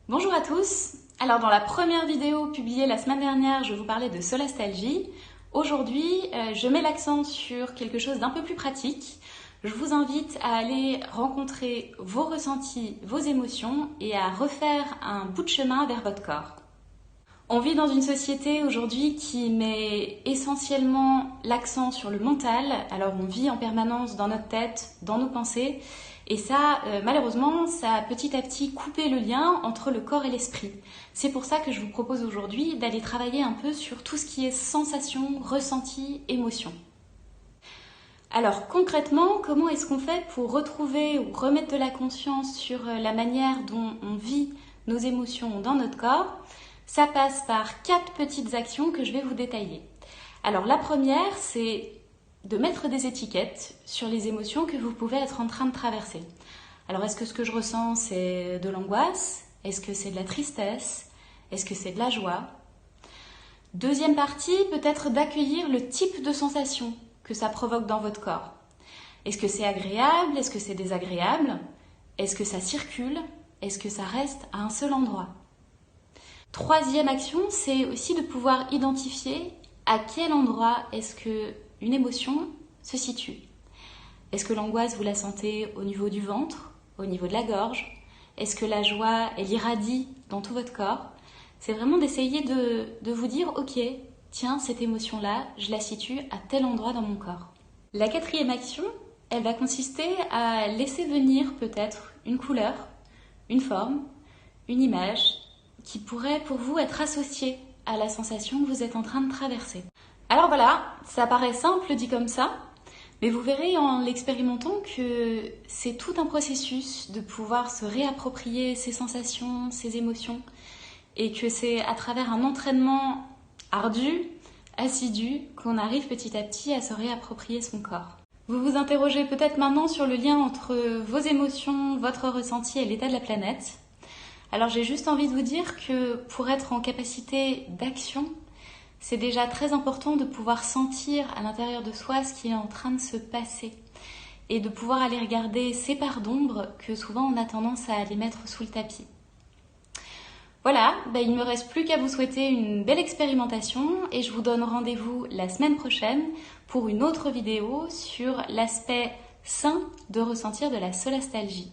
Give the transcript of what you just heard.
Bonjour à tous. Alors dans la première vidéo publiée la semaine dernière, je vous parlais de solastalgie. Aujourd'hui, je mets l'accent sur quelque chose d'un peu plus pratique. Je vous invite à aller rencontrer vos ressentis, vos émotions et à refaire un bout de chemin vers votre corps. On vit dans une société aujourd'hui qui met essentiellement l'accent sur le mental. Alors on vit en permanence dans notre tête, dans nos pensées. Et ça, malheureusement, ça a petit à petit coupé le lien entre le corps et l'esprit. C'est pour ça que je vous propose aujourd'hui d'aller travailler un peu sur tout ce qui est sensation, ressenti, émotion. Alors concrètement, comment est-ce qu'on fait pour retrouver ou remettre de la conscience sur la manière dont on vit nos émotions dans notre corps? Ça passe par 4 petites actions que je vais vous détailler. Alors la première, c'est de mettre des étiquettes sur les émotions que vous pouvez être en train de traverser. Alors est-ce que ce que je ressens c'est de l'angoisse? Est-ce que c'est de la tristesse? Est-ce que c'est de la joie? Deuxième partie, peut-être d'accueillir le type de sensation que ça provoque dans votre corps. Est-ce que c'est agréable? Est-ce que c'est désagréable? Est-ce que ça circule? Est-ce que ça reste à un seul endroit? Troisième action, c'est aussi de pouvoir identifier à quel endroit est-ce que une émotion se situe. Est-ce que l'angoisse, vous la sentez au niveau du ventre, au niveau de la gorge? Est-ce que la joie, elle irradie dans tout votre corps? C'est vraiment d'essayer de vous dire, ok, tiens, cette émotion-là, je la situe à tel endroit dans mon corps. La quatrième action, elle va consister à laisser venir peut-être une couleur, une forme, une image qui pourrait pour vous être associée à la sensation que vous êtes en train de traverser. Alors voilà, ça paraît simple dit comme ça, mais vous verrez en l'expérimentant que c'est tout un processus de pouvoir se réapproprier ses sensations, ses émotions, et que c'est à travers un entraînement ardu, assidu, qu'on arrive petit à petit à se réapproprier son corps. Vous vous interrogez peut-être maintenant sur le lien entre vos émotions, votre ressenti et l'état de la planète. Alors j'ai juste envie de vous dire que pour être en capacité d'action, c'est déjà très important de pouvoir sentir à l'intérieur de soi ce qui est en train de se passer et de pouvoir aller regarder ces parts d'ombre que souvent on a tendance à aller mettre sous le tapis. Voilà, il ne me reste plus qu'à vous souhaiter une belle expérimentation et je vous donne rendez-vous la semaine prochaine pour une autre vidéo sur l'aspect sain de ressentir de la solastalgie.